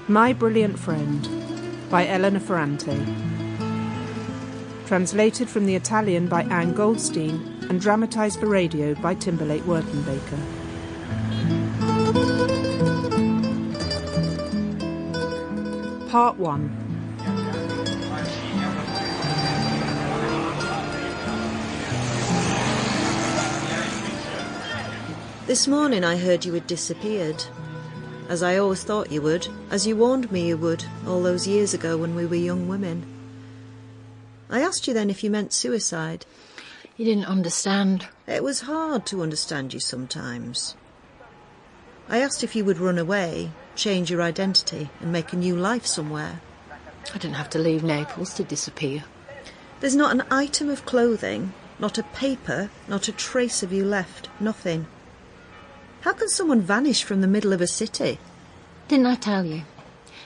My Brilliant Friend by Elena Ferrante. Translated from the Italian by Anne Goldstein and dramatised for radio by Timberlake Wertenbaker. Part 1. This morning I heard you had disappeared. As I always thought you would, as you warned me you would, all those years ago when we were young women. I asked you then if you meant suicide. You didn't understand. It was hard to understand you sometimes. I asked if you would run away, change your identity, and make a new life somewhere. I didn't have to leave Naples to disappear. There's not an item of clothing, not a paper, not a trace of you left, nothing. How can someone vanish from the middle of a city? Didn't I tell you?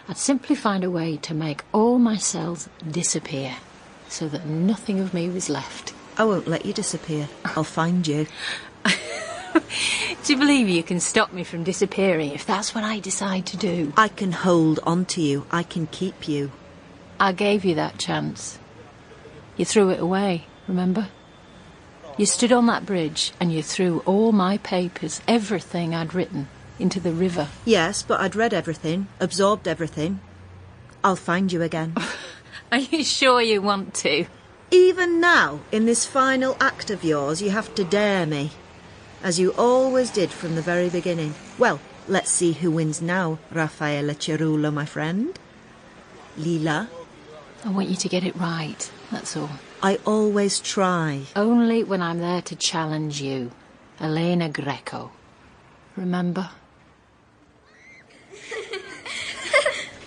I'd simply find a way to make all my cells disappear, so that nothing of me was left. I won't let you disappear. I'll find you. Do you believe you can stop me from disappearing if that's what I decide to do? I can hold on to you. I can keep you. I gave you that chance. You threw it away, remember? You stood on that bridge and you threw all my papers, everything I'd written, into the river. Yes, but I'd read everything, absorbed everything. I'll find you again. Are you sure you want to? Even now, in this final act of yours, you have to dare me. As you always did from the very beginning. Well, let's see who wins now, Raffaele Cerullo, my friend. Lila? I want you to get it right, that's all. I always try. Only when I'm there to challenge you. Elena Greco. Remember?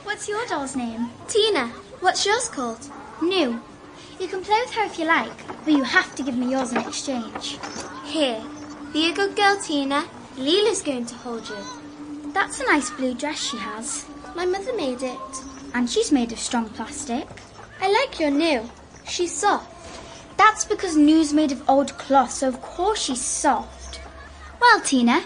What's your doll's name? Tina. What's yours called? New. You can play with her if you like, but you have to give me yours in exchange. Here. Be a good girl, Tina. Lila's going to hold you. That's a nice blue dress she has. My mother made it. And she's made of strong plastic. I like your New. She's soft. That's because New's made of old cloth, so of course she's soft. Well, Tina,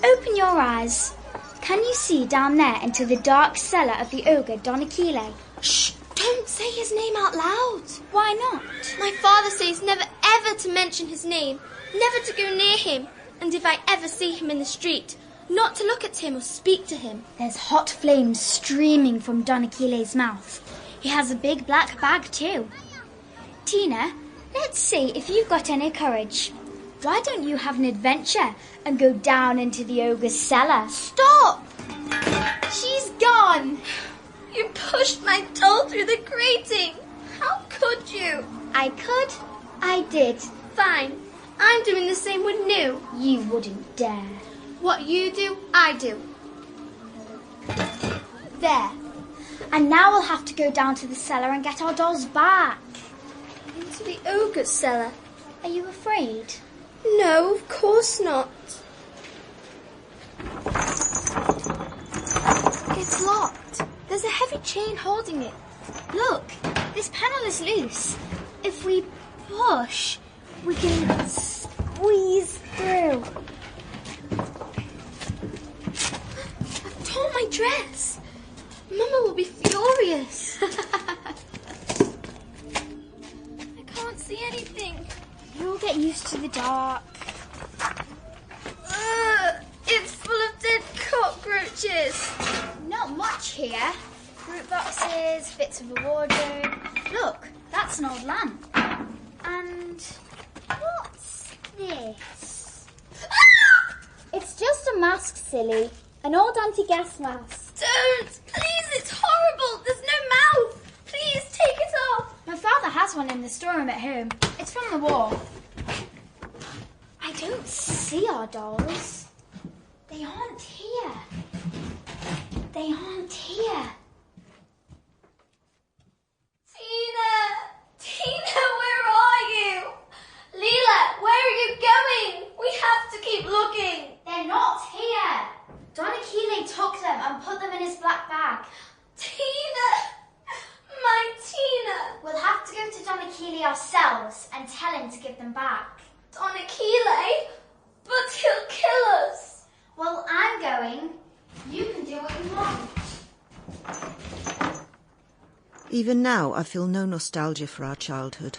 open your eyes. Can you see down there into the dark cellar of the ogre Don Hille? Shh! Don't say his name out loud. Why not? My father says never ever to mention his name, never to go near him, and if I ever see him in the street, not to look at him or speak to him. There's hot flames streaming from Don Hille's mouth. He has a big black bag too. Tina, let's see if you've got any courage. Why don't you have an adventure and go down into the ogre's cellar? Stop! She's gone. You pushed my doll through the grating. How could you? I could. I did. Fine. I'm doing the same with New. You wouldn't dare. What you do, I do. There. And now we'll have to go down to the cellar and get our dolls back. Into the ogre's cellar. Are you afraid? No, of course not. It's locked. There's a heavy chain holding it. Look, this panel is loose. If we push, we can squeeze through. I've torn my dress. Mama will be furious. I can't see anything. You'll get used to the dark. It's full of dead cockroaches. Not much here. Fruit boxes, bits of a wardrobe. Look, that's an old lamp. And what's this? It's just a mask, silly. An old anti-gas mask. Don't! Please, it's horrible. There's no mouth. Please, take it off. My father has one in the storeroom at home. It's from the war. I don't see our dolls. They aren't here. They aren't here. Tina, where are you? Lila, where are you going? We have to keep looking. They're not here. Don Hille took them and put them in his black bag. Tina, my Tina. We'll have to go to Don Hille ourselves and tell him to give them back. Don Hille? But he'll kill us. Well, I'm going. You can do what you want. Even now, I feel no nostalgia for our childhood.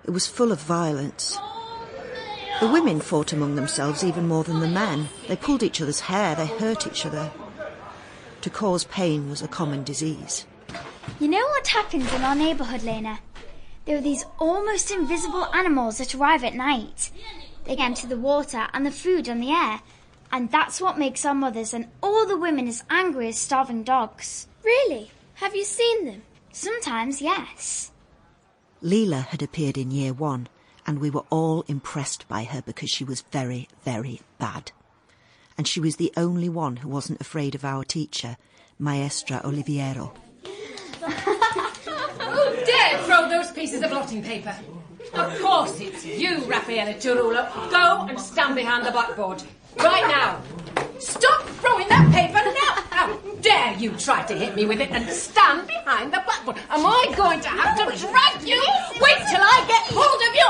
It was full of violence. The women fought among themselves even more than the men. They pulled each other's hair, they hurt each other. To cause pain was a common disease. You know what happens in our neighbourhood, Lena? There are these almost invisible animals that arrive at night. They get into the water and the food and the air, and that's what makes our mothers and all the women as angry as starving dogs. Really? Have you seen them? Sometimes, yes. Lila had appeared in year 1, and we were all impressed by her because she was very, very bad. And she was the only one who wasn't afraid of our teacher, Maestra Oliviero. Who dared throw those pieces of blotting paper? Of course it's you, Raffaele Cirulo. Go and stand behind the blackboard. Right now. Stop throwing that paper now. How dare you try to hit me with it and stand behind the blackboard? Am I going to have to drag you? Wait till I get hold of you.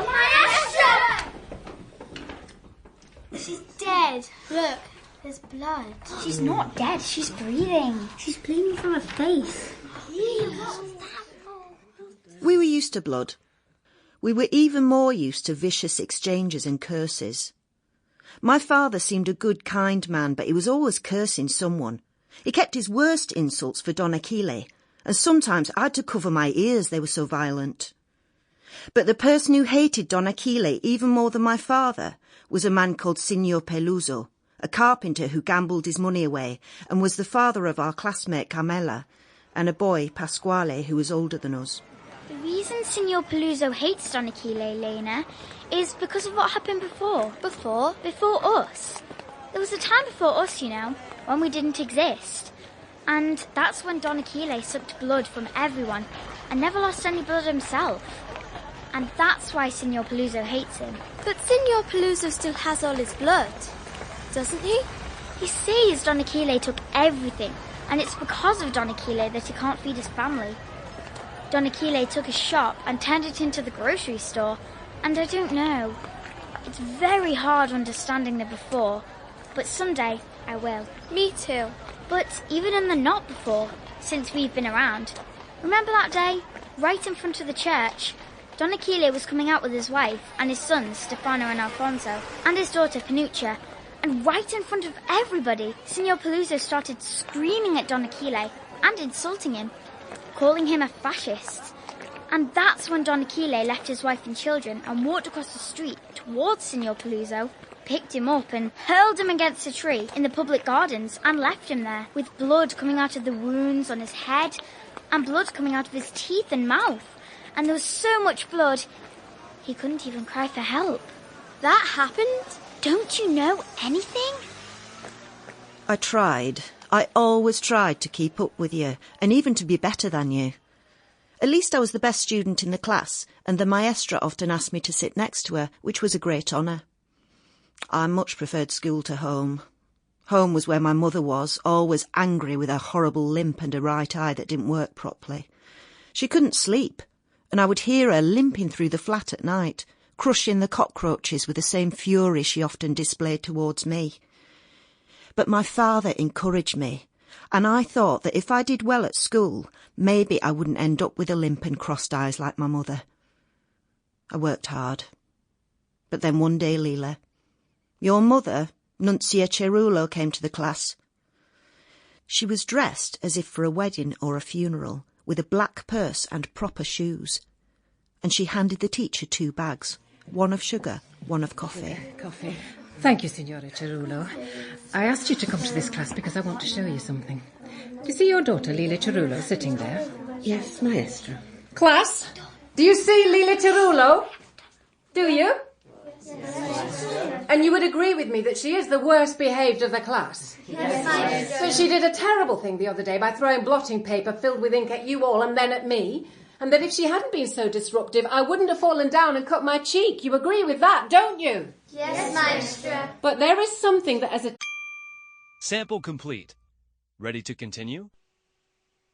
Maestra! She's dead. Look, there's blood. She's not dead, she's breathing. She's bleeding from her face. We were used to blood. We were even more used to vicious exchanges and curses. My father seemed a good, kind man, but he was always cursing someone. He kept his worst insults for Don Achille, and sometimes I had to cover my ears, they were so violent. But the person who hated Don Achille even more than my father was a man called Signor Peluso, a carpenter who gambled his money away and was the father of our classmate Carmela, and a boy, Pasquale, who was older than us. The reason Signor Peluso hates Don Achille, Lena, is because of what happened before. Before us. There was a time before us, you know, when we didn't exist. And that's when Don Achille sucked blood from everyone and never lost any blood himself. And that's why Signor Peluso hates him. But Signor Peluso still has all his blood, doesn't he? He says Don Achille took everything, and it's because of Don Achille that he can't feed his family. Don Achille took his shop and turned it into the grocery store, and I don't know. It's very hard understanding the before, but someday I will. Me too. But even in the not before, since we've been around, remember that day, right in front of the church? Don Achille was coming out with his wife and his sons, Stefano and Alfonso, and his daughter, Panuccia, and right in front of everybody, Signor Peluso started screaming at Don Achille and insulting him, calling him a fascist. And that's when Don Achille left his wife and children and walked across the street towards Signor Peluso, picked him up and hurled him against a tree in the public gardens and left him there, with blood coming out of the wounds on his head and blood coming out of his teeth and mouth. And there was so much blood, he couldn't even cry for help. That happened? Don't you know anything? I tried. I always tried to keep up with you, and even to be better than you. At least I was the best student in the class, and the maestra often asked me to sit next to her, which was a great honour. I much preferred school to home. Home was where my mother was, always angry with her horrible limp and a right eye that didn't work properly. She couldn't sleep, and I would hear her limping through the flat at night, crushing the cockroaches with the same fury she often displayed towards me. But my father encouraged me, and I thought that if I did well at school, maybe I wouldn't end up with a limp and crossed eyes like my mother. I worked hard. But then one day, Lila, your mother, Nunzia Cirulo, came to the class. She was dressed as if for a wedding or a funeral, with a black purse and proper shoes. And she handed the teacher 2 bags, one of sugar, one of coffee. Coffee. Thank you, Signora Cirulo. I asked you to come to this class because I want to show you something. Do you see your daughter, Lila Cirulo, sitting there? Yes, Maestra. Class, do you see Lila Cirulo? Do you? Yes. And you would agree with me that she is the worst behaved of the class? Yes. So she did a terrible thing the other day by throwing blotting paper filled with ink at you all and then at me. And that if she hadn't been so disruptive, I wouldn't have fallen down and cut my cheek. You agree with that, don't you? Yes, Maestra. But there is something that as a... Sample complete. Ready to continue?